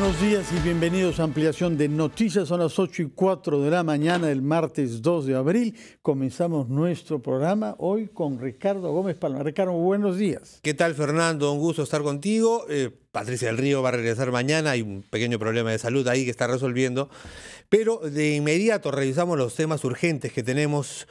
Buenos días y bienvenidos a Ampliación de Noticias. Son las 8:04 de la mañana del martes 2 de abril. Comenzamos nuestro programa hoy con Ricardo Gómez Palma. Ricardo, buenos días. ¿Qué tal, Fernando? Un gusto estar contigo. Patricia del Río va a regresar mañana. Hay un pequeño problema de salud ahí que está resolviendo. Pero de inmediato revisamos los temas urgentes que tenemos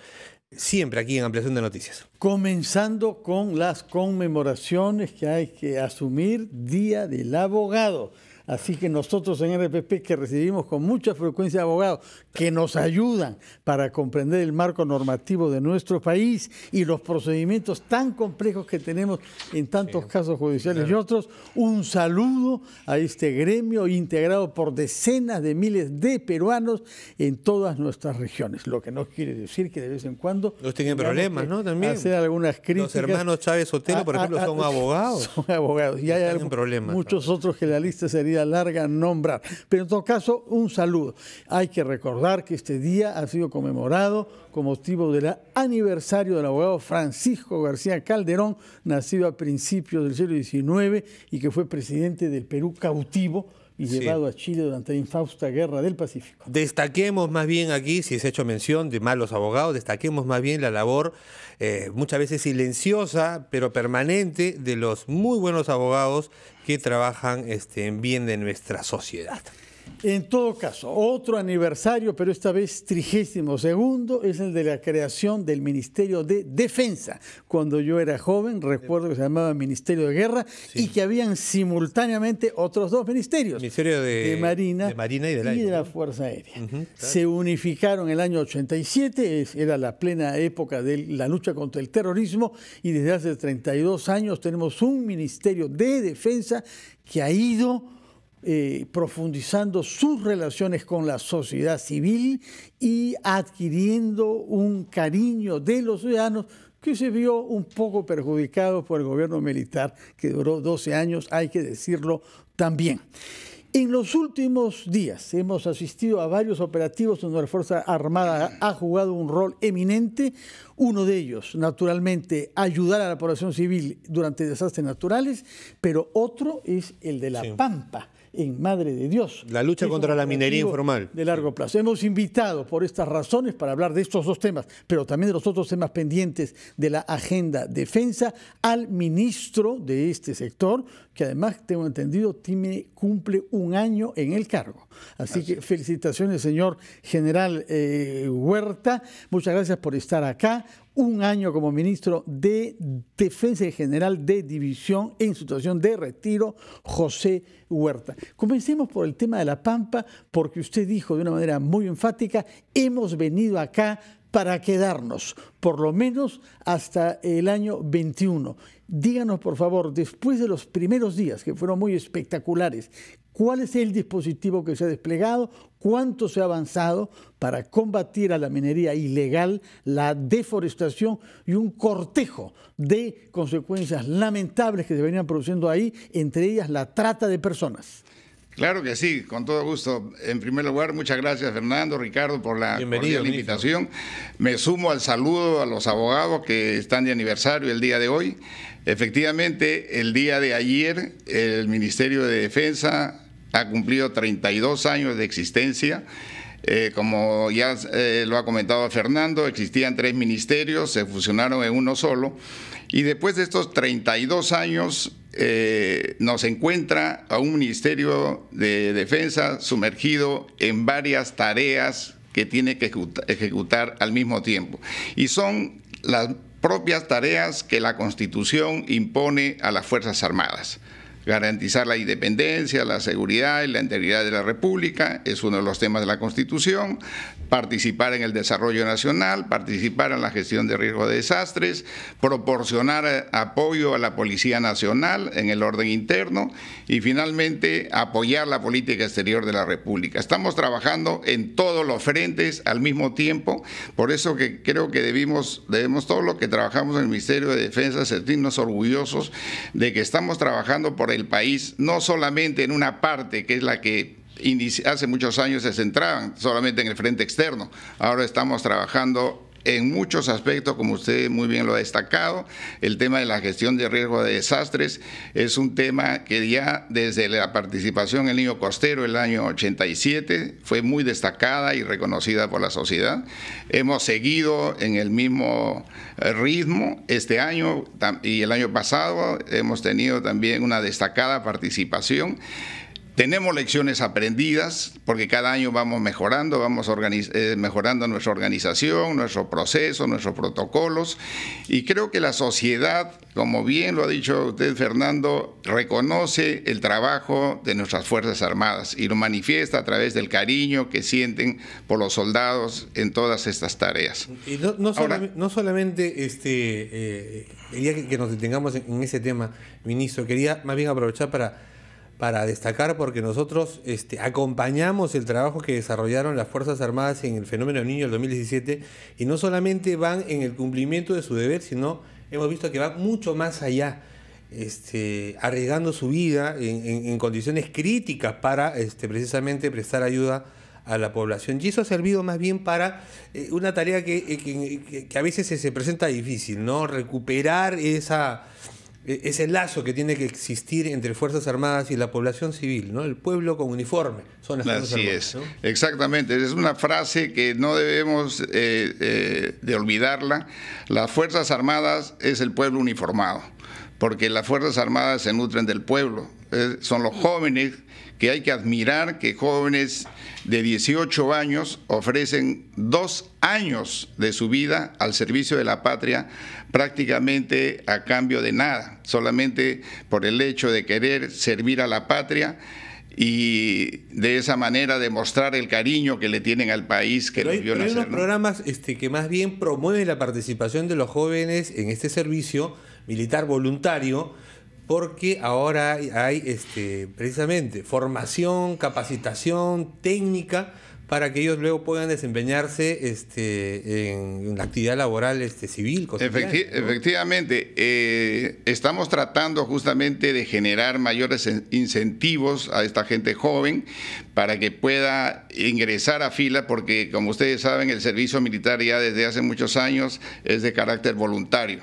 siempre aquí en Ampliación de Noticias. Comenzando con las conmemoraciones que hay que asumir, Día del Abogado. Así que nosotros en RPP, que recibimos con mucha frecuencia abogados que nos ayudan para comprender el marco normativo de nuestro país y los procedimientos tan complejos que tenemos en tantos casos judiciales y otros, un saludo a este gremio integrado por decenas de miles de peruanos en todas nuestras regiones. Lo que no quiere decir que de vez en cuando Los tienen problemas, ¿no? También hacer algunas críticas. Los hermanos Chávez Sotelo, por ejemplo, son abogados. Son abogados. Y hay problemas, muchos otros que la lista sería larga nombrar. Pero en todo caso, un saludo. Hay que recordar que este día ha sido conmemorado con motivo del aniversario del abogado Francisco García Calderón, nacido a principios del siglo XIX y que fue presidente del Perú cautivo y llevado a Chile durante la infausta Guerra del Pacífico. Destaquemos más bien aquí, si se ha hecho mención de malos abogados, destaquemos más bien la labor muchas veces silenciosa, pero permanente, de los muy buenos abogados que trabajan en bien de nuestra sociedad. En todo caso, otro aniversario, pero esta vez 32º, es el de la creación del Ministerio de Defensa. Cuando yo era joven, recuerdo que se llamaba Ministerio de Guerra y que habían simultáneamente otros dos ministerios. Ministerio de Marina y del Aire. Y de la Fuerza Aérea. Claro. Se unificaron en el año 87, era la plena época de la lucha contra el terrorismo, y desde hace 32 años tenemos un Ministerio de Defensa que ha ido profundizando sus relaciones con la sociedad civil y adquiriendo un cariño de los ciudadanos que se vio un poco perjudicado por el gobierno militar, que duró 12 años, hay que decirlo también. En los últimos días hemos asistido a varios operativos donde la Fuerza Armada ha jugado un rol eminente. Uno de ellos, naturalmente, ayudar a la población civil durante desastres naturales, pero otro es el de la Pampa, en Madre de Dios. La lucha contra la minería informal. De largo plazo. Hemos invitado por estas razones para hablar de estos dos temas, pero también de los otros temas pendientes de la agenda defensa, al ministro de este sector, que además, tengo entendido, cumple un año en el cargo. Así que felicitaciones, señor general Huerta. Muchas gracias por estar acá. Un año como ministro de Defensa y general de división en situación de retiro, José Huerta. Comencemos por el tema de la Pampa, porque usted dijo de una manera muy enfática, hemos venido acá para quedarnos, por lo menos hasta el año 21. Díganos, por favor, después de los primeros días, que fueron muy espectaculares, ¿cuál es el dispositivo que se ha desplegado? ¿Cuánto se ha avanzado para combatir a la minería ilegal, la deforestación y un cortejo de consecuencias lamentables que se venían produciendo ahí, entre ellas la trata de personas? Claro que sí, con todo gusto. En primer lugar, muchas gracias, Fernando, Ricardo, por la cordial invitación. Me sumo al saludo a los abogados que están de aniversario el día de hoy. Efectivamente, el día de ayer, el Ministerio de Defensa ha cumplido 32 años de existencia. Como ya lo ha comentado Fernando, existían 3 ministerios, se fusionaron en uno solo. Y después de estos 32 años nos encuentra a un Ministerio de Defensa sumergido en varias tareas que tiene que ejecutar al mismo tiempo. Y son las propias tareas que la Constitución impone a las Fuerzas Armadas. Garantizar la independencia, la seguridad y la integridad de la República es uno de los temas de la Constitución. Participar en el desarrollo nacional, participar en la gestión de riesgo de desastres, proporcionar apoyo a la Policía Nacional en el orden interno y finalmente apoyar la política exterior de la República. Estamos trabajando en todos los frentes al mismo tiempo, por eso que creo que debemos todos los que trabajamos en el Ministerio de Defensa sentirnos orgullosos de que estamos trabajando por el país, no solamente en una parte que es la que hace muchos años se centraban solamente en el frente externo. Ahora estamos trabajando en muchos aspectos, como usted muy bien lo ha destacado. El tema de la gestión de riesgo de desastres es un tema que ya desde la participación en el Niño Costero el año 87 fue muy destacada y reconocida por la sociedad. Hemos seguido en el mismo ritmo este año y el año pasado hemos tenido también una destacada participación. Tenemos lecciones aprendidas porque cada año vamos mejorando, mejorando nuestra organización, nuestro proceso, nuestros protocolos, y creo que la sociedad, como bien lo ha dicho usted, Fernando, reconoce el trabajo de nuestras Fuerzas Armadas y lo manifiesta a través del cariño que sienten por los soldados en todas estas tareas. Y no solamente quería que nos detengamos en ese tema, ministro, quería más bien aprovechar para destacar, porque nosotros acompañamos el trabajo que desarrollaron las Fuerzas Armadas en el fenómeno del niño del 2017, y no solamente van en el cumplimiento de su deber, sino hemos visto que van mucho más allá, arriesgando su vida en condiciones críticas para precisamente prestar ayuda a la población. Y eso ha servido más bien para una tarea que a veces se presenta difícil, ¿no? Recuperar ese lazo que tiene que existir entre Fuerzas Armadas y la población civil, ¿no? El pueblo con uniforme son las Fuerzas Armadas. Así es, ¿no? Exactamente. Es una frase que no debemos de olvidarla. Las Fuerzas Armadas es el pueblo uniformado, porque las Fuerzas Armadas se nutren del pueblo. Son los jóvenes que hay que admirar, que jóvenes de 18 años ofrecen 2 años de su vida al servicio de la patria, prácticamente a cambio de nada, solamente por el hecho de querer servir a la patria y de esa manera demostrar el cariño que le tienen al país que los vio nacer. Hay unos programas que más bien promueven la participación de los jóvenes en este servicio militar voluntario, porque ahora hay precisamente formación, capacitación técnica para que ellos luego puedan desempeñarse en la actividad laboral civil. Efectivamente, estamos tratando justamente de generar mayores incentivos a esta gente joven para que pueda ingresar a fila, porque como ustedes saben, el servicio militar ya desde hace muchos años es de carácter voluntario.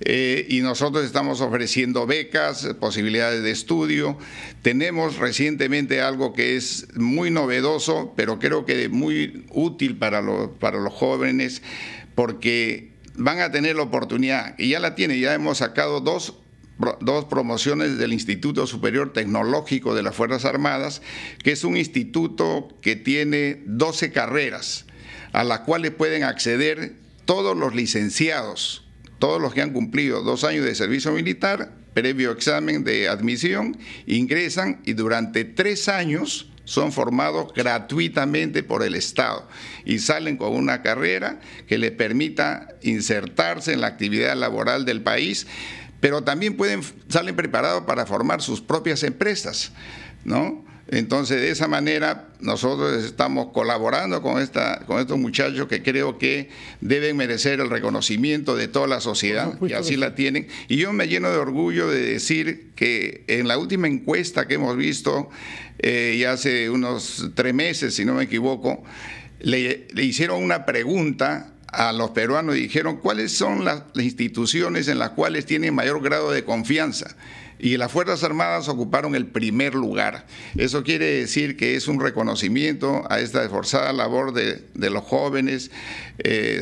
Y nosotros estamos ofreciendo becas, posibilidades de estudio. Tenemos recientemente algo que es muy novedoso, pero creo que muy útil para los jóvenes, porque van a tener la oportunidad, y ya la tienen, ya hemos sacado dos promociones del Instituto Superior Tecnológico de las Fuerzas Armadas, que es un instituto que tiene 12 carreras, a las cuales pueden acceder todos los licenciados, todos los que han cumplido 2 años de servicio militar, previo examen de admisión, ingresan y durante 3 años son formados gratuitamente por el Estado y salen con una carrera que les permita insertarse en la actividad laboral del país, pero también salen preparados para formar sus propias empresas, ¿no? Entonces, de esa manera, nosotros estamos colaborando con estos muchachos que creo que deben merecer el reconocimiento de toda la sociedad, y así la tienen. Y yo me lleno de orgullo de decir que en la última encuesta que hemos visto, ya hace unos 3 meses, si no me equivoco, le hicieron una pregunta a los peruanos y dijeron cuáles son las instituciones en las cuales tienen mayor grado de confianza. Y las Fuerzas Armadas ocuparon el primer lugar. Eso quiere decir que es un reconocimiento a esta esforzada labor de los jóvenes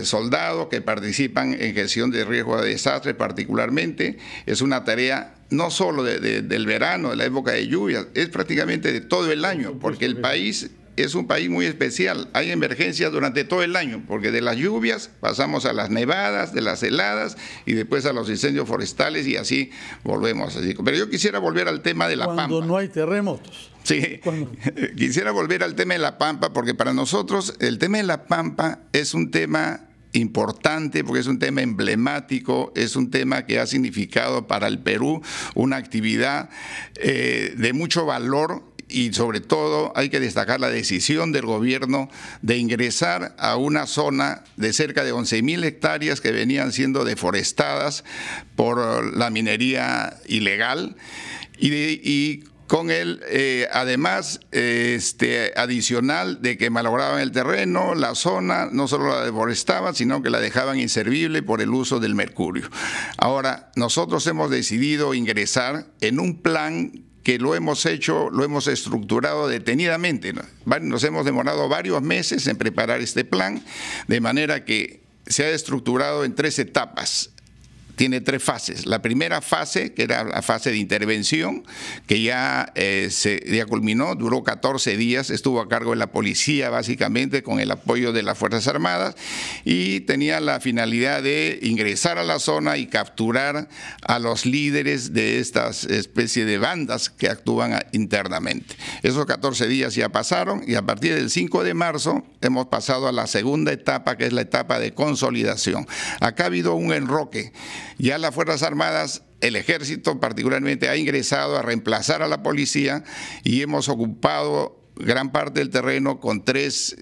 soldados que participan en gestión de riesgo de desastre particularmente. Es una tarea no solo del verano, de la época de lluvias, es prácticamente de todo el año, porque el país es un país muy especial. Hay emergencias durante todo el año, porque de las lluvias pasamos a las nevadas, de las heladas y después a los incendios forestales y así volvemos. Pero yo quisiera volver al tema de la Pampa. Cuando no hay terremotos. Sí, quisiera volver al tema de la Pampa, porque para nosotros el tema de la Pampa es un tema importante, porque es un tema emblemático, es un tema que ha significado para el Perú una actividad de mucho valor. Y sobre todo hay que destacar la decisión del gobierno de ingresar a una zona de cerca de 11.000 hectáreas que venían siendo deforestadas por la minería ilegal y con el, además, adicional de que malograban el terreno, la zona, no solo la deforestaban, sino que la dejaban inservible por el uso del mercurio. Ahora, nosotros hemos decidido ingresar en un plan que lo hemos hecho, lo hemos estructurado detenidamente, ¿no? Nos hemos demorado varios meses en preparar este plan, de manera que se ha estructurado en 3 etapas. Tiene 3 fases. La primera fase, que era la fase de intervención, que ya culminó, duró 14 días, estuvo a cargo de la policía básicamente con el apoyo de las Fuerzas Armadas y tenía la finalidad de ingresar a la zona y capturar a los líderes de estas especies de bandas que actúan internamente. Esos 14 días ya pasaron y a partir del 5 de marzo hemos pasado a la segunda etapa, que es la etapa de consolidación. Acá ha habido un enroque. Ya las Fuerzas Armadas, el Ejército particularmente, ha ingresado a reemplazar a la policía y hemos ocupado gran parte del terreno con 3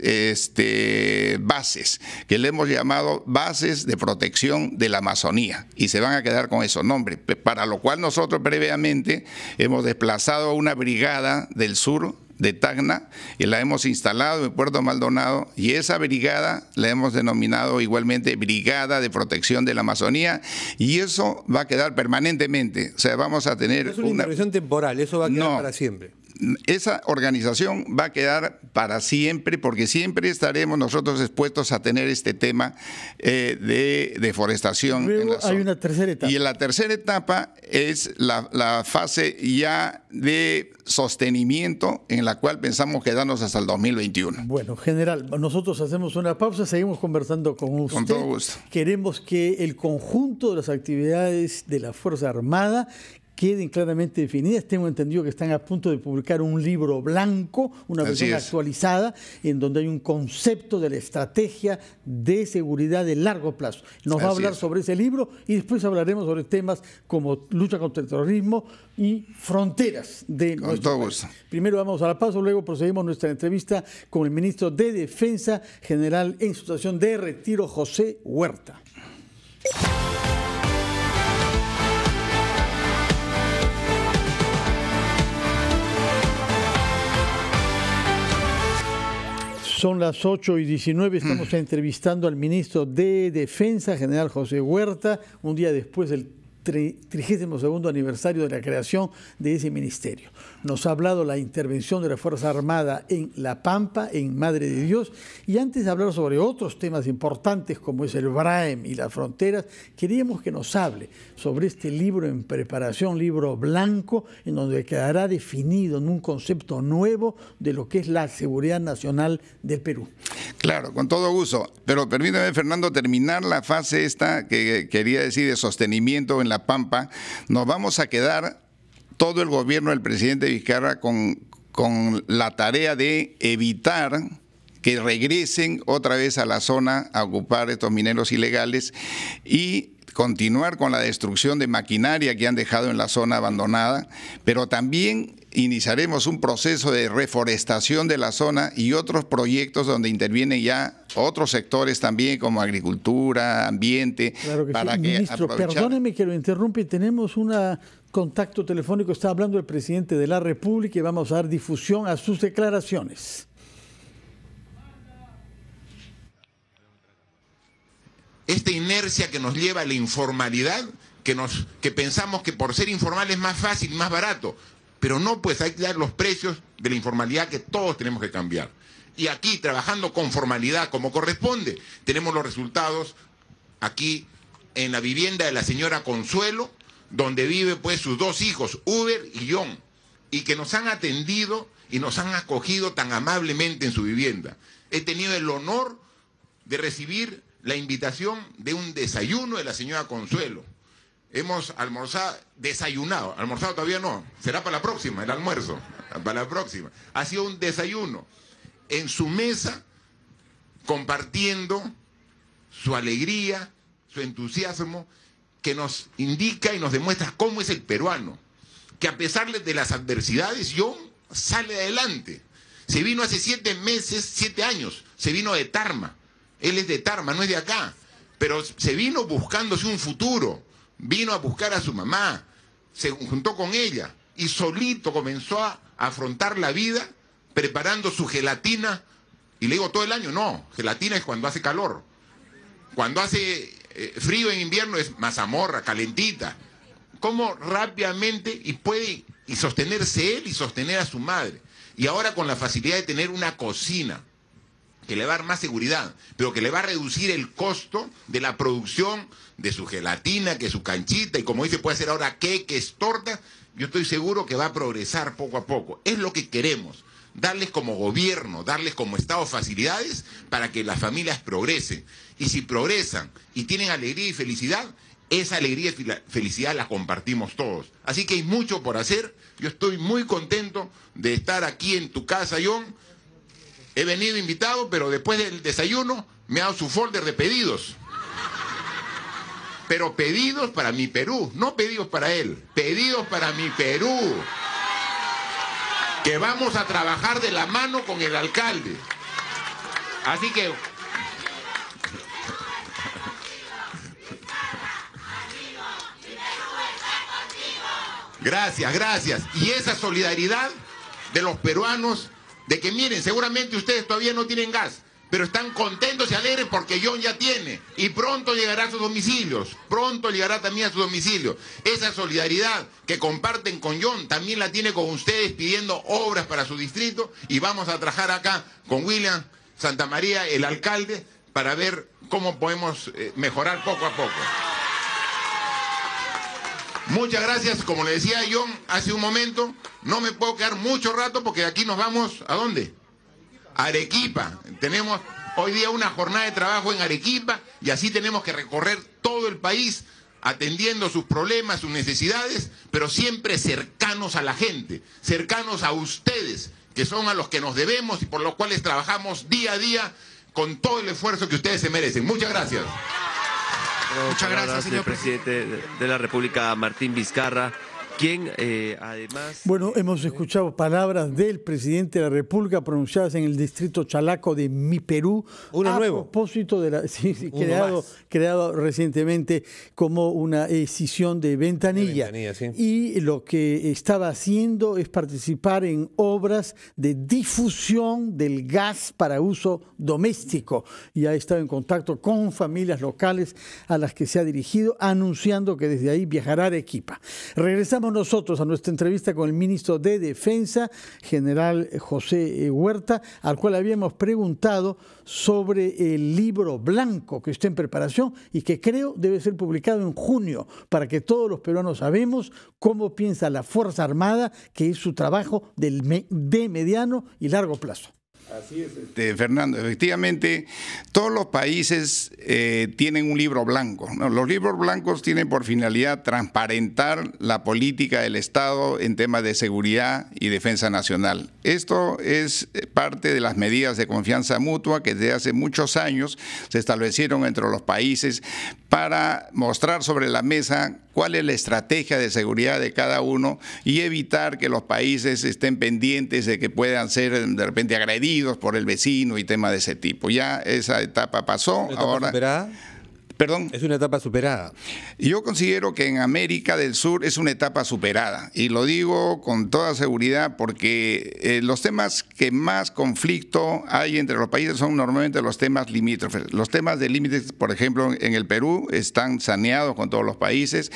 bases, que le hemos llamado bases de protección de la Amazonía, y se van a quedar con esos nombres, para lo cual nosotros previamente hemos desplazado a una brigada del sur de Tacna y la hemos instalado en Puerto Maldonado, y esa brigada la hemos denominado igualmente Brigada de Protección de la Amazonía, y eso va a quedar permanentemente. O sea, vamos a tener es una intervención temporal, eso va a quedar para siempre. Esa organización va a quedar para siempre, porque siempre estaremos nosotros expuestos a tener este tema de deforestación. Luego en la zona. hay una tercera etapa. Y en la tercera etapa es la fase ya de sostenimiento, en la cual pensamos quedarnos hasta el 2021. Bueno, general, nosotros hacemos una pausa, seguimos conversando con usted. Con todo gusto. Queremos que el conjunto de las actividades de la Fuerza Armada queden claramente definidas. Tengo entendido que están a punto de publicar un libro blanco, una versión actualizada, en donde hay un concepto de la estrategia de seguridad de largo plazo. Nos va a hablar sobre ese libro y después hablaremos sobre temas como lucha contra el terrorismo y fronteras de nuestro país. Primero vamos a la pausa, luego procedemos nuestra entrevista con el ministro de Defensa, general en situación de retiro, José Huerta. Son las 8:19, estamos entrevistando al ministro de Defensa, general José Huerta, un día después del 32º aniversario de la creación de ese ministerio. Nos ha hablado la intervención de la Fuerza Armada en La Pampa, en Madre de Dios, y antes de hablar sobre otros temas importantes como es el BRAEM y las fronteras, queríamos que nos hable sobre este libro en preparación, libro blanco, en donde quedará definido en un concepto nuevo de lo que es la seguridad nacional del Perú. Claro, con todo gusto, pero permítame, Fernando, terminar la fase esta que quería decir de sostenimiento en La Pampa. Nos vamos a quedar todo el gobierno del presidente Vizcarra con la tarea de evitar que regresen otra vez a la zona a ocupar estos mineros ilegales y continuar con la destrucción de maquinaria que han dejado en la zona abandonada, pero también iniciaremos un proceso de reforestación de la zona y otros proyectos donde intervienen ya otros sectores también como agricultura, ambiente. Claro que sí. Ministro, perdóneme que lo interrumpe, tenemos un contacto telefónico, está hablando el presidente de la República y vamos a dar difusión a sus declaraciones. Esta inercia que nos lleva a la informalidad, que pensamos que por ser informal es más fácil y más barato, pero no, pues hay que dar los precios de la informalidad que todos tenemos que cambiar. Y aquí, trabajando con formalidad como corresponde, tenemos los resultados aquí en la vivienda de la señora Consuelo, donde vive pues sus 2 hijos, Uber y John, y que nos han atendido y nos han acogido tan amablemente en su vivienda. He tenido el honor de recibir la invitación de un desayuno de la señora Consuelo. Hemos desayunado, almorzado todavía no, será para la próxima, el almuerzo, para la próxima. Ha sido un desayuno en su mesa, compartiendo su alegría, su entusiasmo, que nos indica y nos demuestra cómo es el peruano, que a pesar de las adversidades, John sale adelante. Se vino hace 7 meses, 7 años, se vino de Tarma. Él es de Tarma, no es de acá, pero se vino buscándose un futuro, vino a buscar a su mamá, se juntó con ella y solito comenzó a afrontar la vida preparando su gelatina. Y le digo todo el año, no, gelatina es cuando hace calor. Cuando hace frío en invierno es mazamorra, calentita. Cómo rápidamente y puede y sostenerse él y sostener a su madre. Y ahora con la facilidad de tener una cocina que le va a dar más seguridad, pero que le va a reducir el costo de la producción de su gelatina, que su canchita, y como dice, puede hacer ahora queques, tortas. Yo estoy seguro que va a progresar poco a poco. Es lo que queremos, darles como gobierno, darles como Estado facilidades para que las familias progresen. Y si progresan y tienen alegría y felicidad, esa alegría y felicidad la compartimos todos. Así que hay mucho por hacer. Yo estoy muy contento de estar aquí en tu casa, John. He venido invitado, pero después del desayuno me ha dado su folder de pedidos. Pero pedidos para mi Perú, no pedidos para él, pedidos para mi Perú. Que vamos a trabajar de la mano con el alcalde. Así que... Gracias, gracias. Y esa solidaridad de los peruanos, de que miren, seguramente ustedes todavía no tienen gas, pero están contentos y alegres porque John ya tiene. Y pronto llegará a sus domicilios, pronto llegará también a sus domicilios. Esa solidaridad que comparten con John también la tiene con ustedes pidiendo obras para su distrito. Y vamos a trabajar acá con William Santamaría, el alcalde, para ver cómo podemos mejorar poco a poco. Muchas gracias, como le decía John hace un momento, no me puedo quedar mucho rato porque aquí nos vamos, ¿a dónde? Arequipa. Tenemos hoy día una jornada de trabajo en Arequipa y así tenemos que recorrer todo el país atendiendo sus problemas, sus necesidades, pero siempre cercanos a la gente, cercanos a ustedes, que son a los que nos debemos y por los cuales trabajamos día a día con todo el esfuerzo que ustedes se merecen. Muchas gracias. Muchas gracias, señor presidente de la República, Martín Vizcarra, quien además... Bueno, hemos escuchado palabras del presidente de la República pronunciadas en el distrito Chalaco de Mi Perú. Uno nuevo. A propósito de la... Sí, creado recientemente como una escisión de Ventanilla. Sí. Y lo que estaba haciendo es participar en obras de difusión del gas para uso doméstico. Y ha estado en contacto con familias locales a las que se ha dirigido, anunciando que desde ahí viajará a Arequipa. Regresamos nosotros a nuestra entrevista con el ministro de Defensa, general José Huerta, al cual habíamos preguntado sobre el libro blanco que está en preparación y que creo debe ser publicado en junio para que todos los peruanos sabemos cómo piensa la Fuerza Armada, que es su trabajo de mediano y largo plazo. Así es, Fernando. Efectivamente, todos los países tienen un libro blanco, ¿no? Los libros blancos tienen por finalidad transparentar la política del Estado en temas de seguridad y defensa nacional. Esto es parte de las medidas de confianza mutua que desde hace muchos años se establecieron entre los países para mostrar sobre la mesa cuál es la estrategia de seguridad de cada uno y evitar que los países estén pendientes de que puedan ser de repente agredidos por el vecino y temas de ese tipo. Ya esa etapa pasó. Ahora, ¿superada? ¿Perdón? Es una etapa superada. Yo considero que en América del Sur es una etapa superada y lo digo con toda seguridad porque los temas que más conflicto hay entre los países son normalmente los temas limítrofes. Los temas de límites, por ejemplo, en el Perú están saneados con todos los países.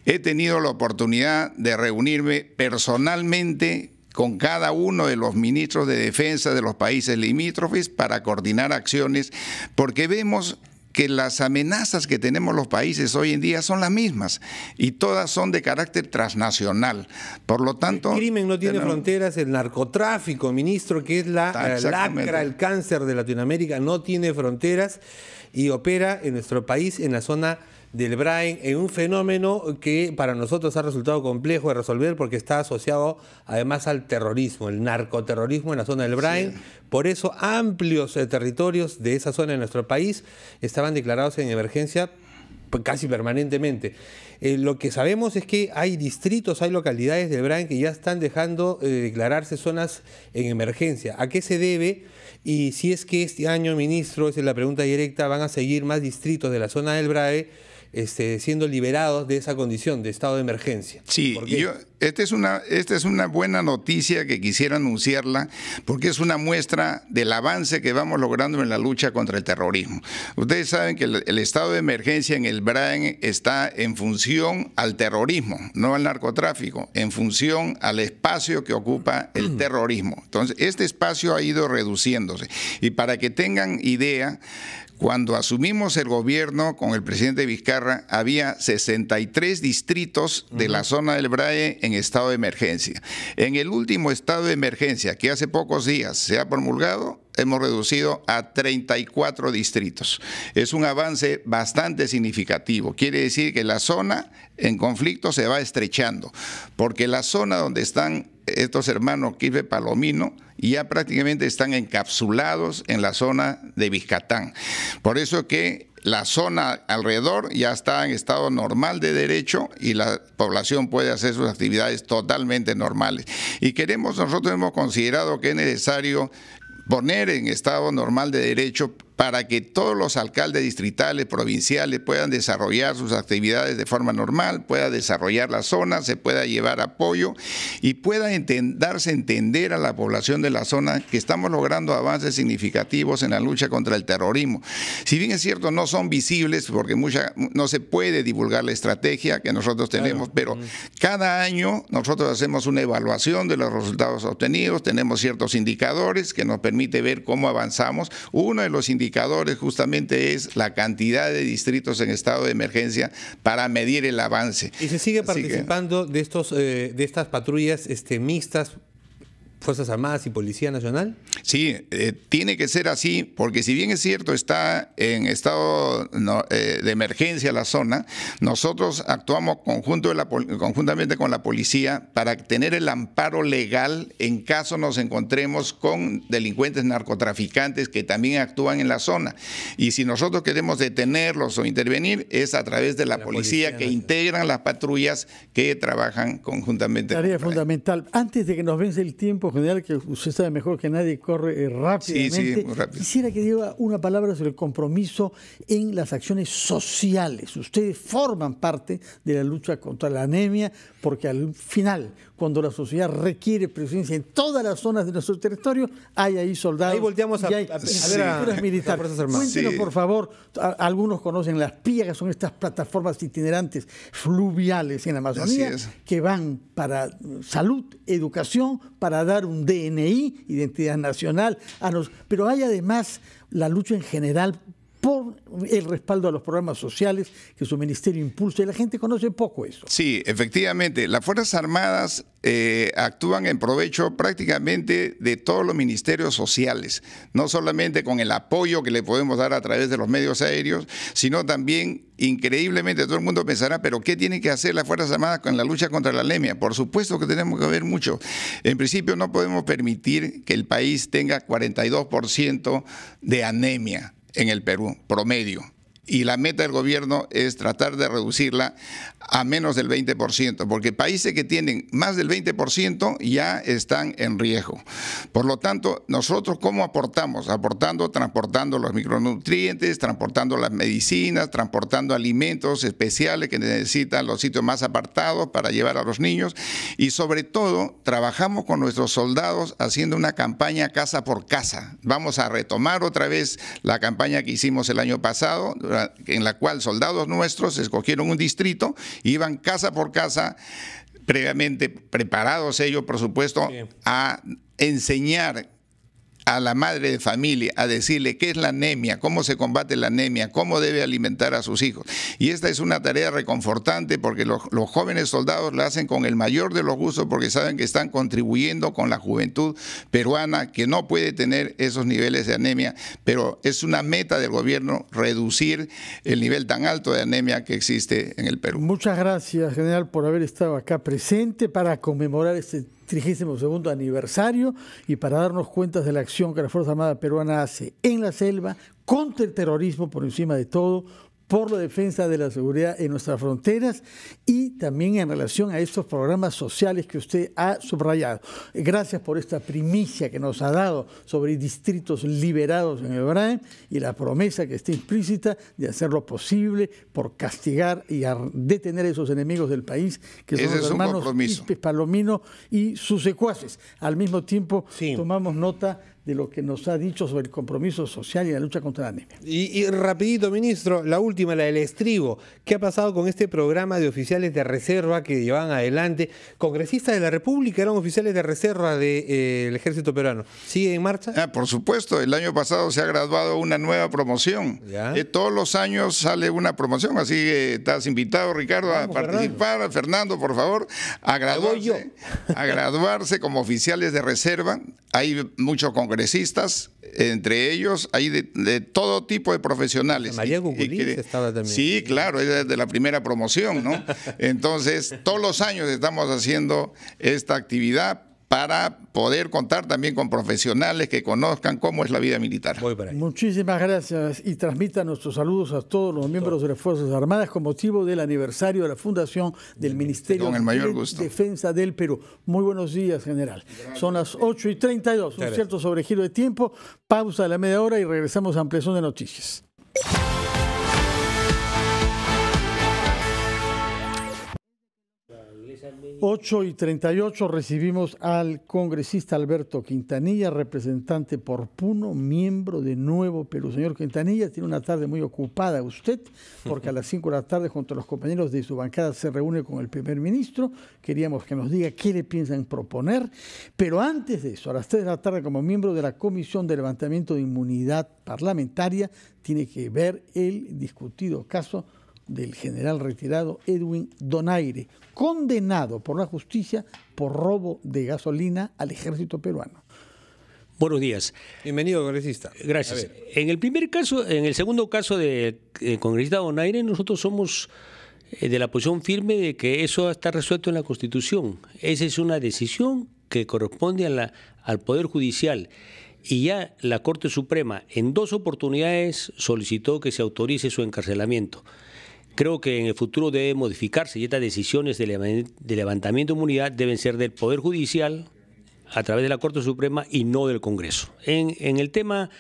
He tenido la oportunidad de reunirme personalmente con cada uno de los ministros de defensa de los países limítrofes para coordinar acciones porque vemos que las amenazas que tenemos los países hoy en día son las mismas y todas son de carácter transnacional. Por lo tanto... El crimen no tiene fronteras, el narcotráfico, ministro, que es la lacra, el cáncer de Latinoamérica, no tiene fronteras y opera en nuestro país, en la zona del Brain, en un fenómeno que para nosotros ha resultado complejo de resolver porque está asociado además al terrorismo, el narcoterrorismo en la zona del Brain. Sí. Por eso amplios territorios de esa zona de nuestro país estaban declarados en emergencia casi permanentemente. Lo que sabemos es que hay distritos, hay localidades del Brain que ya están dejando de declararse zonas en emergencia. ¿A qué se debe? Y si es que este año, ministro, esa es la pregunta directa, van a seguir más distritos de la zona del Brain siendo liberados de esa condición de estado de emergencia. Sí, esta es una buena noticia que quisiera anunciarla, porque es una muestra del avance que vamos logrando en la lucha contra el terrorismo. Ustedes saben que el estado de emergencia en el BRAEN está en función al terrorismo, no al narcotráfico, en función al espacio que ocupa el terrorismo. Entonces, este espacio ha ido reduciéndose. Y para que tengan idea, cuando asumimos el gobierno con el presidente Vizcarra, había 63 distritos de la zona del BRAE en estado de emergencia. En el último estado de emergencia, que hace pocos días se ha promulgado, hemos reducido a 34 distritos. Es un avance bastante significativo. Quiere decir que la zona en conflicto se va estrechando, porque la zona donde están estos hermanos Quispe Palomino ya prácticamente están encapsulados en la zona de Vizcatán. Por eso que la zona alrededor ya está en estado normal de derecho y la población puede hacer sus actividades totalmente normales. Y nosotros hemos considerado que es necesario poner en estado normal de derecho para que todos los alcaldes distritales, provinciales puedan desarrollar sus actividades de forma normal, pueda desarrollar la zona, se pueda llevar apoyo y pueda darse a entender a la población de la zona que estamos logrando avances significativos en la lucha contra el terrorismo. Si bien es cierto, no son visibles porque no se puede divulgar la estrategia que nosotros tenemos, pero cada año nosotros hacemos una evaluación de los resultados obtenidos, tenemos ciertos indicadores que nos permite ver cómo avanzamos. Uno de los indicadores justamente es la cantidad de distritos en estado de emergencia para medir el avance. ¿Y se sigue participando de estas patrullas mixtas, Fuerzas Armadas y Policía Nacional? Sí, tiene que ser así, porque si bien es cierto, está en estado de emergencia la zona, nosotros actuamos conjuntamente con la policía para tener el amparo legal en caso nos encontremos con delincuentes narcotraficantes que también actúan en la zona. Y si nosotros queremos detenerlos o intervenir, es a través de la policía que integran las patrullas que trabajan conjuntamente. Tarea fundamental. Antes de que nos vence el tiempo, general, que usted sabe mejor que nadie, corre rápidamente. Sí, muy rápido. Quisiera que diga una palabra sobre el compromiso en las acciones sociales. Ustedes forman parte de la lucha contra la anemia, porque al final, cuando la sociedad requiere presencia en todas las zonas de nuestro territorio, hay ahí soldados. Ahí volteamos a ver a militares. Fuerzas Armadas. Cuéntenos, por favor, algunos conocen las PIA, que son estas plataformas itinerantes fluviales en la Amazonía, que van para salud, educación, para dar un DNI, identidad nacional, pero hay además la lucha en general por el respaldo a los programas sociales que su ministerio impulsa, y la gente conoce poco eso. Sí, efectivamente, las Fuerzas Armadas actúan en provecho prácticamente de todos los ministerios sociales, no solamente con el apoyo que le podemos dar a través de los medios aéreos, sino también, increíblemente, todo el mundo pensará, pero ¿qué tienen que hacer las Fuerzas Armadas con la lucha contra la anemia? Por supuesto que tenemos que ver mucho. En principio no podemos permitir que el país tenga 42% de anemia en el Perú, promedio. Y la meta del gobierno es tratar de reducirla a menos del 20%, porque países que tienen más del 20% ya están en riesgo. Por lo tanto, nosotros ¿cómo aportamos? Transportando los micronutrientes, transportando las medicinas, transportando alimentos especiales que necesitan los sitios más apartados para llevar a los niños, y sobre todo trabajamos con nuestros soldados haciendo una campaña casa por casa. Vamos a retomar otra vez la campaña que hicimos el año pasado, en la cual soldados nuestros escogieron un distrito, iban casa por casa, previamente preparados ellos, por supuesto, a enseñar a la madre de familia, a decirle qué es la anemia, cómo se combate la anemia, cómo debe alimentar a sus hijos. Y esta es una tarea reconfortante, porque los jóvenes soldados la hacen con el mayor de los gustos, porque saben que están contribuyendo con la juventud peruana, que no puede tener esos niveles de anemia, pero es una meta del gobierno reducir el nivel tan alto de anemia que existe en el Perú. Muchas gracias, general, por haber estado acá presente para conmemorar este 32º aniversario y para darnos cuenta de la acción que la Fuerza Armada Peruana hace en la selva, contra el terrorismo por encima de todo, por la defensa de la seguridad en nuestras fronteras y también en relación a estos programas sociales que usted ha subrayado. Gracias por esta primicia que nos ha dado sobre distritos liberados en el BRAEM y la promesa que está implícita de hacer lo posible por castigar y detener a esos enemigos del país que son los hermanos Quispe, Palomino y sus secuaces. Al mismo tiempo, tomamos nota de lo que nos ha dicho sobre el compromiso social y la lucha contra la anemia. Y rapidito, ministro, la última, la del estribo. ¿Qué ha pasado con este programa de oficiales de reserva que llevaban adelante? Congresistas de la República eran oficiales de reserva del ejército peruano. ¿Sigue en marcha? Por supuesto, el año pasado se ha graduado una nueva promoción. Todos los años sale una promoción, así que estás invitado, Ricardo, a participar. Fernando, por favor, a graduarse como oficiales de reserva. Hay muchos congresistas, entre ellos hay de todo tipo de profesionales. María Gugulín estaba también. Sí, claro, es de la primera promoción, ¿no? Entonces, todos los años estamos haciendo esta actividad para poder contar también con profesionales que conozcan cómo es la vida militar. Muchísimas gracias y transmita nuestros saludos a todos los miembros de las Fuerzas Armadas con motivo del aniversario de la fundación del Ministerio de Defensa del Perú. Muy buenos días, general. Gracias. Son las 8:32, un cierto sobregiro de tiempo, pausa de la media hora y regresamos a ampliación de noticias. 8:38 recibimos al congresista Alberto Quintanilla, representante por Puno, miembro de Nuevo Perú. Señor Quintanilla, tiene una tarde muy ocupada usted, porque a las 5 de la tarde, junto a los compañeros de su bancada, se reúne con el primer ministro. Queríamos que nos diga qué le piensan proponer, pero antes de eso, a las 3 de la tarde, como miembro de la Comisión de Levantamiento de Inmunidad Parlamentaria, tiene que ver el discutido caso del general retirado Edwin Donaire, condenado por la justicia por robo de gasolina al ejército peruano. Buenos días. Bienvenido, congresista. Gracias. En el segundo caso del congresista Donaire, nosotros somos de la posición firme de que eso está resuelto en la Constitución. Esa es una decisión que corresponde al Poder Judicial. Y ya la Corte Suprema en 2 oportunidades solicitó que se autorice su encarcelamiento. Creo que en el futuro debe modificarse y estas decisiones de levantamiento de inmunidad deben ser del Poder Judicial a través de la Corte Suprema y no del Congreso. En el tema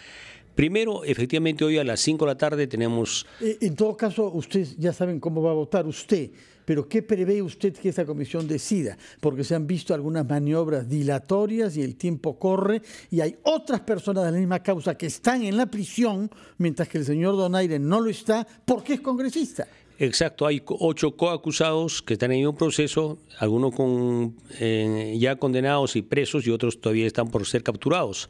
primero, efectivamente hoy a las 5 de la tarde tenemos... En todo caso, ustedes ya saben cómo va a votar usted, pero ¿qué prevé usted que esta comisión decida? Porque se han visto algunas maniobras dilatorias y el tiempo corre y hay otras personas de la misma causa que están en la prisión, mientras que el señor Donaire no lo está porque es congresista. Exacto, hay 8 coacusados que están en un proceso, algunos ya condenados y presos y otros todavía están por ser capturados.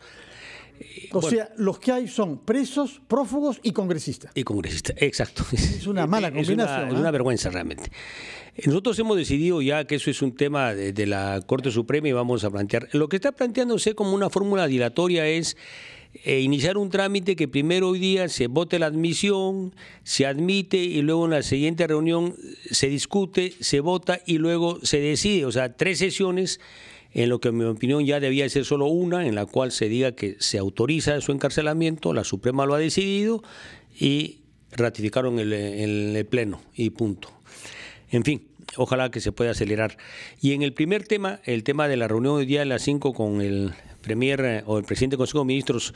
O sea, los que hay son presos, prófugos y congresistas. Y congresistas, exacto. Es una mala combinación. Es una vergüenza realmente. Nosotros hemos decidido ya que eso es un tema de la Corte Suprema y vamos a plantear. Lo que está planteándose como una fórmula dilatoria es iniciar un trámite que primero hoy día se vote la admisión, se admite y luego en la siguiente reunión se discute, se vota y luego se decide. O sea, 3 sesiones en lo que en mi opinión ya debía ser solo una, en la cual se diga que se autoriza su encarcelamiento, la Suprema lo ha decidido y ratificaron el Pleno y punto. En fin, ojalá que se pueda acelerar. Y en el primer tema, el tema de la reunión hoy día a las 5 con el Premier o el presidente del Consejo de Ministros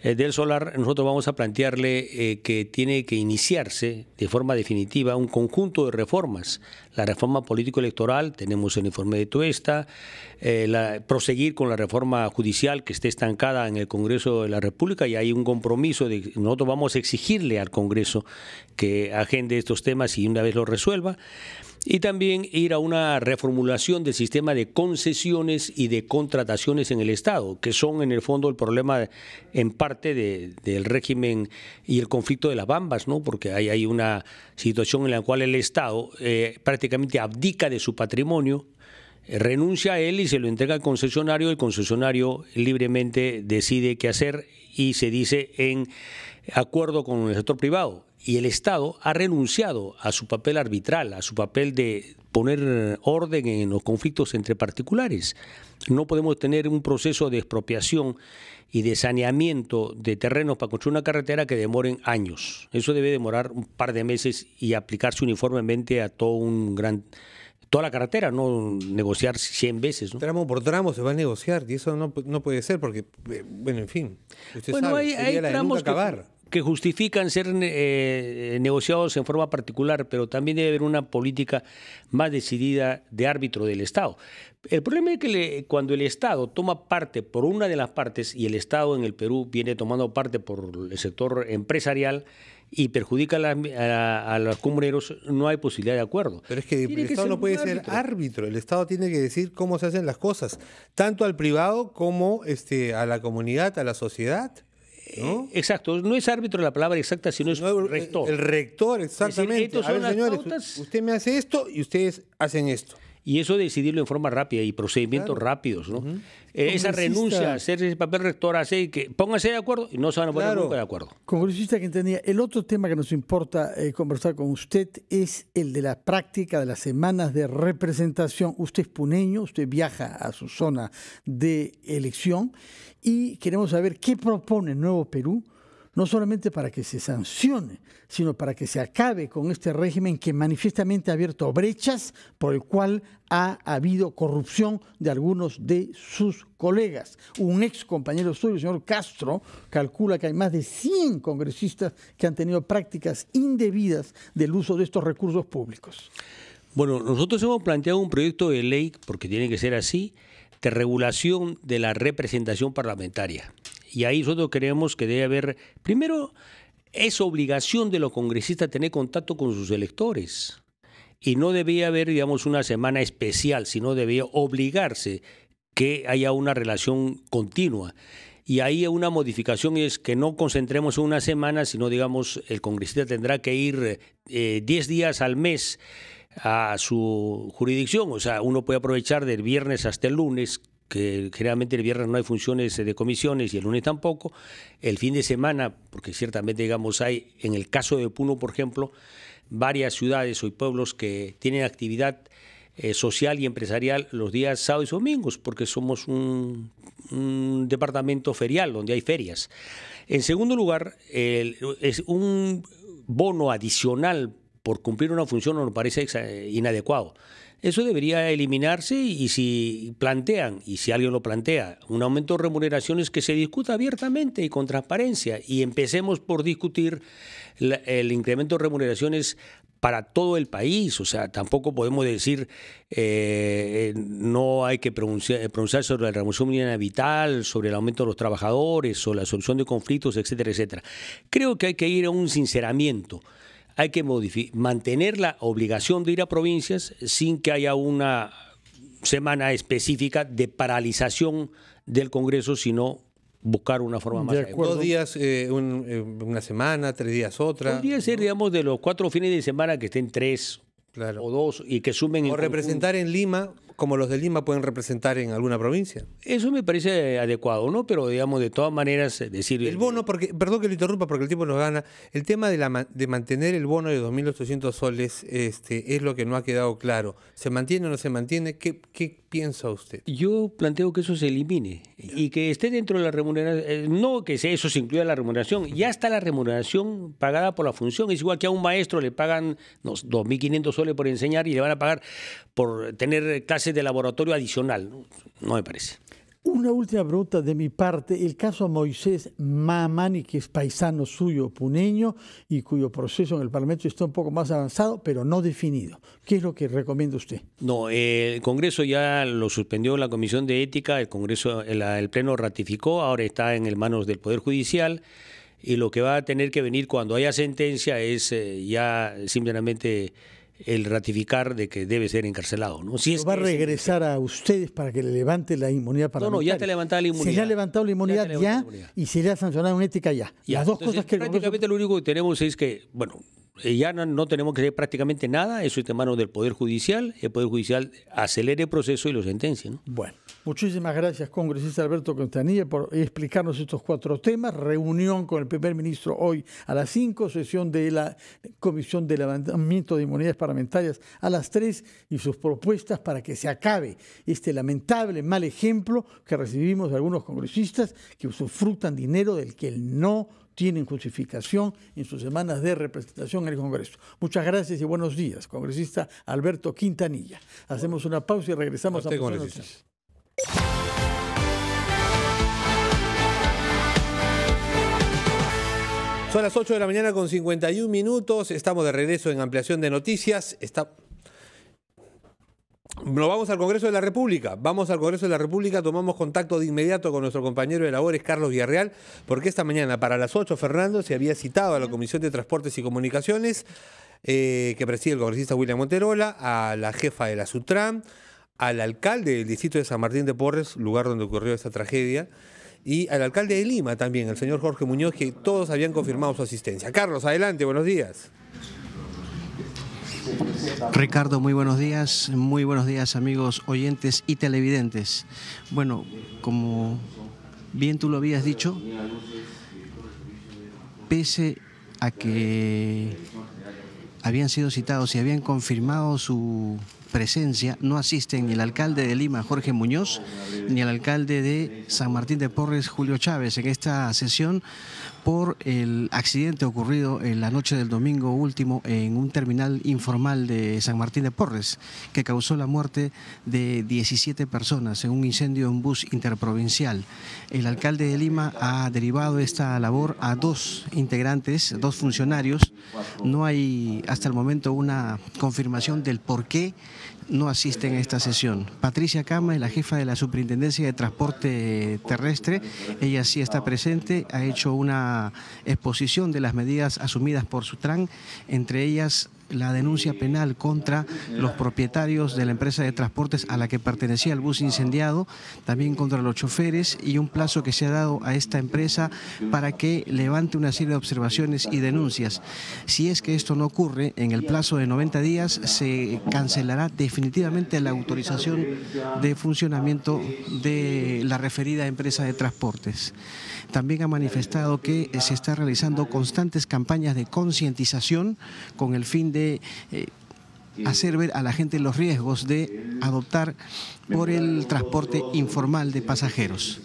del Solar, nosotros vamos a plantearle que tiene que iniciarse de forma definitiva un conjunto de reformas. La reforma político-electoral, tenemos el informe de Tuesta, proseguir con la reforma judicial que esté estancada en el Congreso de la República y hay un compromiso de nosotros vamos a exigirle al Congreso que agende estos temas y una vez lo resuelva. Y también ir a una reformulación del sistema de concesiones y de contrataciones en el Estado, que son en el fondo el problema en parte del régimen y el conflicto de las bambas, ¿no? Porque hay una situación en la cual el Estado prácticamente abdica de su patrimonio, renuncia a él y se lo entrega al concesionario, el concesionario libremente decide qué hacer y se dice en acuerdo con el sector privado. Y el Estado ha renunciado a su papel arbitral, a su papel de poner orden en los conflictos entre particulares. No podemos tener un proceso de expropiación y de saneamiento de terrenos para construir una carretera que demoren años. Eso debe demorar un par de meses y aplicarse uniformemente a toda la carretera, no negociar 100 veces, ¿no? Tramo por tramo se va a negociar y eso no puede ser porque, bueno, en fin, usted sabe, hay tramos que justifican ser negociados en forma particular, pero también debe haber una política más decidida de árbitro del Estado. El problema es que cuando el Estado toma parte por una de las partes, y el Estado en el Perú viene tomando parte por el sector empresarial y perjudica a los comuneros, no hay posibilidad de acuerdo. Pero es que el Estado no puede ser árbitro, el Estado tiene que decir cómo se hacen las cosas, tanto al privado como a la comunidad, a la sociedad. ¿No? Exacto, no es árbitro la palabra exacta, sino es rector. El rector, exactamente. Es decir, a ver, señores, usted me hace esto y ustedes hacen esto. Y eso decidirlo en forma rápida y procedimientos rápidos, ¿no? Esa renuncia a hacer ese papel rector hace que pónganse de acuerdo y no se van a poner nunca de acuerdo. Congresista Quintanilla, el otro tema que nos importa conversar con usted es el de la práctica de las semanas de representación. Usted es puneño, usted viaja a su zona de elección y queremos saber qué propone Nuevo Perú, no solamente para que se sancione, sino para que se acabe con este régimen que manifiestamente ha abierto brechas por el cual ha habido corrupción de algunos de sus colegas. Un ex compañero suyo, el señor Castro, calcula que hay más de 100 congresistas que han tenido prácticas indebidas del uso de estos recursos públicos. Bueno, nosotros hemos planteado un proyecto de ley, porque tiene que ser así, de regulación de la representación parlamentaria. Y ahí nosotros creemos que debe haber, primero, es obligación de los congresistas tener contacto con sus electores. Y no debía haber, digamos, una semana especial, sino debía obligarse que haya una relación continua. Y ahí una modificación es que no concentremos en una semana, sino, digamos, el congresista tendrá que ir 10 días al mes a su jurisdicción. O sea, uno puede aprovechar del viernes hasta el lunes, que generalmente el viernes no hay funciones de comisiones y el lunes tampoco, el fin de semana, porque ciertamente, digamos, hay, en el caso de Puno, por ejemplo, varias ciudades o pueblos que tienen actividad social y empresarial los días sábados y domingos, porque somos un departamento ferial donde hay ferias. En segundo lugar, es un bono adicional por cumplir una función nos parece inadecuado. Eso debería eliminarse y si plantean, y si alguien lo plantea, un aumento de remuneraciones que se discuta abiertamente y con transparencia y empecemos por discutir el incremento de remuneraciones para todo el país. O sea, tampoco podemos decir no hay que pronunciar sobre la remuneración mínima vital, sobre el aumento de los trabajadores, sobre la solución de conflictos, etcétera, etcétera. Creo que hay que ir a un sinceramiento. Hay que mantener la obligación de ir a provincias sin que haya una semana específica de paralización del Congreso, sino buscar una forma más adecuada. 2 días, una semana, 3 días otra. Podría ser, digamos, de los 4 fines de semana que estén 3 o 2 y que sumen. O representar en Lima, como los de Lima pueden representar en alguna provincia. Eso me parece adecuado, ¿no? Pero, digamos, de todas maneras, decir... El bono, porque, perdón que lo interrumpa porque el tiempo nos gana, el tema de mantener el bono de 2.800 soles es lo que no ha quedado claro. ¿Se mantiene o no se mantiene? ¿Qué piensa usted? Yo planteo que eso se elimine y que esté dentro de la remuneración, no que eso se incluya en la remuneración, ya está la remuneración pagada por la función. Es igual que a un maestro le pagan 2.500 soles por enseñar y le van a pagar por tener clases de laboratorio adicional. No me parece. Una última pregunta de mi parte. El caso Moisés Mamani, que es paisano suyo, puneño, y cuyo proceso en el Parlamento está un poco más avanzado, pero no definido. ¿Qué es lo que recomienda usted? No, el Congreso ya lo suspendió en la Comisión de Ética, el Congreso, el Pleno ratificó, ahora está en manos del Poder Judicial, y lo que va a tener que venir cuando haya sentencia es ya simplemente el ratificar de que debe ser encarcelado, ¿no? Si va a regresar a ustedes para que le levante la inmunidad parlamentaria. No, ya está levantada la inmunidad. Se le ha levantado la inmunidad ya y se le ha sancionado en ética ya. Las dos cosas que prácticamente lo único que tenemos es que, bueno, ya no tenemos que hacer prácticamente nada, eso está en manos del Poder Judicial, el Poder Judicial acelere el proceso y lo sentencia, ¿no? Bueno, muchísimas gracias, congresista Alberto Quintanilla, por explicarnos estos 4 temas. Reunión con el primer ministro hoy a las 5, sesión de la Comisión de Levantamiento de Inmunidades Parlamentarias a las 3 y sus propuestas para que se acabe este lamentable mal ejemplo que recibimos de algunos congresistas que usufructan dinero del que no tienen justificación en sus semanas de representación en el Congreso. Muchas gracias y buenos días, congresista Alberto Quintanilla. Hacemos una pausa y regresamos a Noticias. Son las 8 de la mañana con 51 minutos. Estamos de regreso en Ampliación de Noticias. Nos vamos al Congreso de la República. Vamos al Congreso de la República, tomamos contacto de inmediato con nuestro compañero de labores, Carlos Villarreal, porque esta mañana, para las 8, Fernando, se había citado a la Comisión de Transportes y Comunicaciones, que preside el congresista William Monterola, a la jefa de la SUTRAM, al alcalde del distrito de San Martín de Porres, lugar donde ocurrió esta tragedia, y al alcalde de Lima también, el señor Jorge Muñoz, que todos habían confirmado su asistencia. Carlos, adelante, buenos días. Ricardo, muy buenos días amigos oyentes y televidentes. Bueno, como bien tú lo habías dicho, pese a que habían sido citados y habían confirmado su presencia, no asisten ni el alcalde de Lima, Jorge Muñoz, ni el alcalde de San Martín de Porres, Julio Chávez, en esta sesión por el accidente ocurrido en la noche del domingo último en un terminal informal de San Martín de Porres, que causó la muerte de 17 personas en un incendio en bus interprovincial. El alcalde de Lima ha derivado esta labor a 2 integrantes, 2 funcionarios. No hay hasta el momento una confirmación del por qué no asisten a esta sesión. Patricia Cama es la jefa de la Superintendencia de Transporte Terrestre. Ella sí está presente, ha hecho una exposición de las medidas asumidas por SUTRAN, entre ellas la denuncia penal contra los propietarios de la empresa de transportes a la que pertenecía el bus incendiado, también contra los choferes, y un plazo que se ha dado a esta empresa para que levante una serie de observaciones y denuncias. Si es que esto no ocurre, en el plazo de 90 días se cancelará definitivamente la autorización de funcionamiento de la referida empresa de transportes. También ha manifestado que se está realizando constantes campañas de concientización con el fin de hacer ver a la gente los riesgos de adoptar por el transporte informal de pasajeros.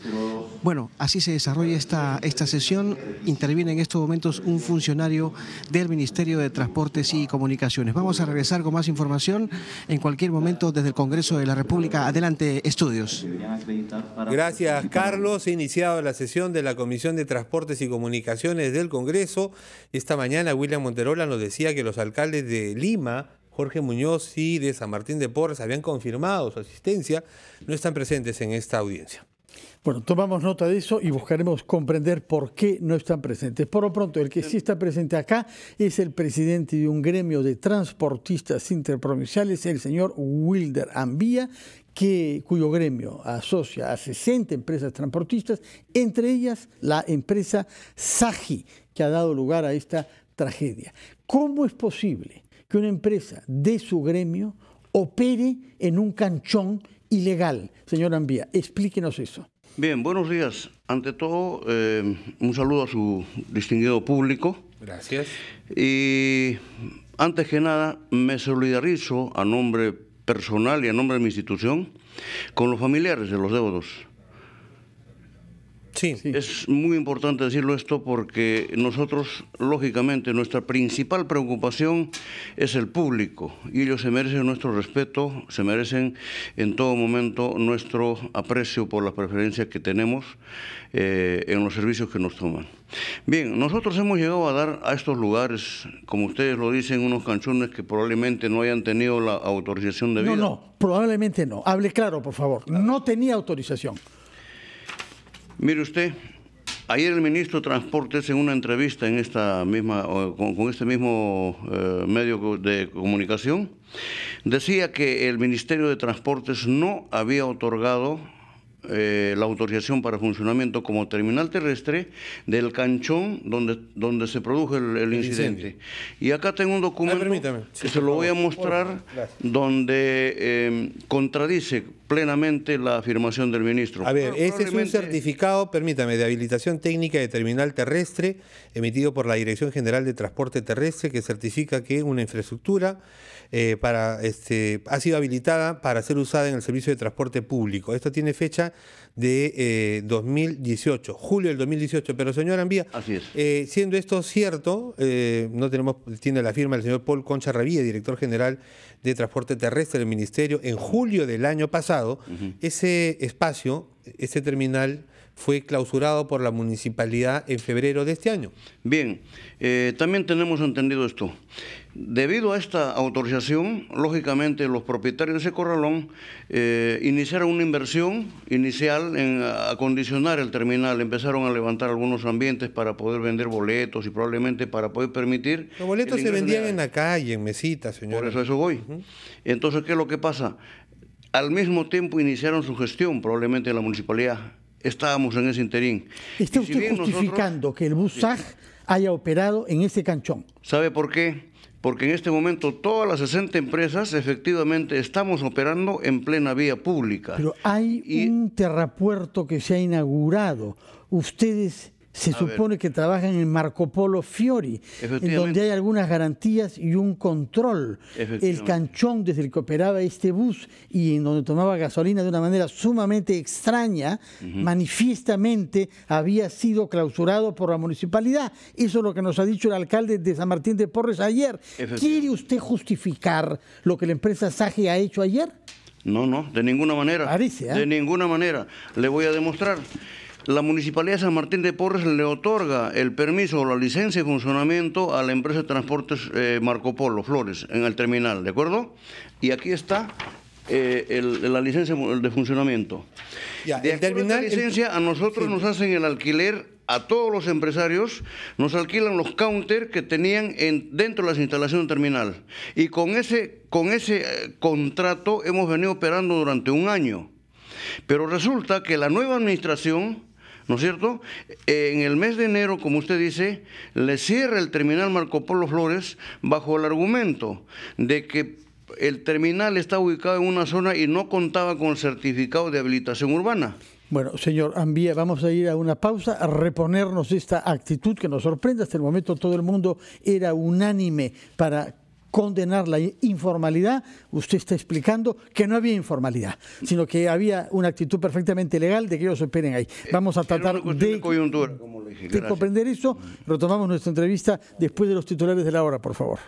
Bueno, así se desarrolla esta sesión. Interviene en estos momentos un funcionario del Ministerio de Transportes y Comunicaciones. Vamos a regresar con más información en cualquier momento desde el Congreso de la República. Adelante, estudios. Gracias, Carlos. Ha iniciado la sesión de la Comisión de Transportes y Comunicaciones del Congreso. Esta mañana William Monterola nos decía que los alcaldes de Lima, Jorge Muñoz, y de San Martín de Porres habían confirmado su asistencia, no están presentes en esta audiencia. Bueno, tomamos nota de eso y buscaremos comprender por qué no están presentes. Por lo pronto, el que sí está presente acá es el presidente de un gremio de transportistas interprovinciales, el señor Wilder Ambía, cuyo gremio asocia a 60 empresas transportistas, entre ellas la empresa Saji, que ha dado lugar a esta tragedia. ¿Cómo es posible que una empresa de su gremio opere en un canchón ilegal? Señor Ambía, explíquenos eso. Bien, buenos días. Ante todo, un saludo a su distinguido público. Gracias. Y antes que nada, me solidarizo a nombre personal y a nombre de mi institución con los familiares de los deudos. Sí. Es muy importante decirlo esto porque nosotros, lógicamente, nuestra principal preocupación es el público y ellos se merecen nuestro respeto, se merecen en todo momento nuestro aprecio por las preferencias que tenemos en los servicios que nos toman. Bien, nosotros hemos llegado a dar a estos lugares, como ustedes lo dicen, unos canchones que probablemente no hayan tenido la autorización debida. No, probablemente no. Hable claro, por favor. No tenía autorización. Mire usted, ayer el ministro de Transportes, en una entrevista en esta misma, con este mismo medio de comunicación, decía que el Ministerio de Transportes no había otorgado la autorización para funcionamiento como terminal terrestre del canchón donde se produjo el incidente. Y acá tengo un documento que se lo voy a mostrar, donde contradice plenamente la afirmación del ministro. A ver, este es un certificado, permítame, de habilitación técnica de terminal terrestre emitido por la Dirección General de Transporte Terrestre, que certifica que una infraestructura ha sido habilitada para ser usada en el servicio de transporte público. Esto tiene fecha de 2018, julio del 2018. Pero, señor Ambía, así es. Siendo esto cierto, tiene la firma del señor Paul Concha Ravilla, director general de Transporte Terrestre del Ministerio, en julio del año pasado. Ese espacio, ese terminal, fue clausurado por la municipalidad en febrero de este año. Bien, también tenemos entendido esto. Debido a esta autorización, lógicamente los propietarios de ese corralón iniciaron una inversión inicial en acondicionar el terminal. Empezaron a levantar algunos ambientes para poder vender boletos y probablemente para poder permitir... Los boletos se vendían en la calle, en mesitas, señor. Por eso voy. Entonces, ¿qué es lo que pasa? Al mismo tiempo iniciaron su gestión, probablemente en la municipalidad. Estábamos en ese interín. ¿Está usted justificando que el BUSAG haya operado en ese canchón? ¿Sabe por qué? Porque en este momento todas las 60 empresas efectivamente estamos operando en plena vía pública. Pero hay un terrapuerto que se ha inaugurado. Ustedes se supone que trabajan en Marco Polo Fiori, en donde hay algunas garantías y un control. El canchón desde el que operaba este bus y en donde tomaba gasolina de una manera sumamente extraña, manifiestamente había sido clausurado por la municipalidad. Eso es lo que nos ha dicho el alcalde de San Martín de Porres ayer. ¿Quiere usted justificar lo que la empresa SAGE ha hecho ayer? No, no, de ninguna manera. Parece, de ninguna manera. Le voy a demostrar. La Municipalidad de San Martín de Porres le otorga el permiso o la licencia de funcionamiento a la empresa de transportes Marco Polo Flores en el terminal, ¿de acuerdo? Y aquí está la licencia de funcionamiento. De terminal, licencia, a nosotros nos hacen el alquiler, a todos los empresarios, nos alquilan los counters que tenían dentro de las instalaciones del terminal. Y con ese contrato hemos venido operando durante un año. Pero resulta que la nueva administración, ¿no es cierto?, en el mes de enero, como usted dice, le cierra el terminal Marco Polo Flores bajo el argumento de que el terminal está ubicado en una zona y no contaba con el certificado de habilitación urbana. Bueno, señor Ambía, vamos a ir a una pausa, a reponernos esta actitud que nos sorprende. Hasta el momento todo el mundo era unánime para condenar la informalidad. Usted está explicando que no había informalidad, sino que había una actitud perfectamente legal de que ellos operen ahí. Vamos a tratar de comprender eso. Retomamos nuestra entrevista después de los titulares de la hora, por favor.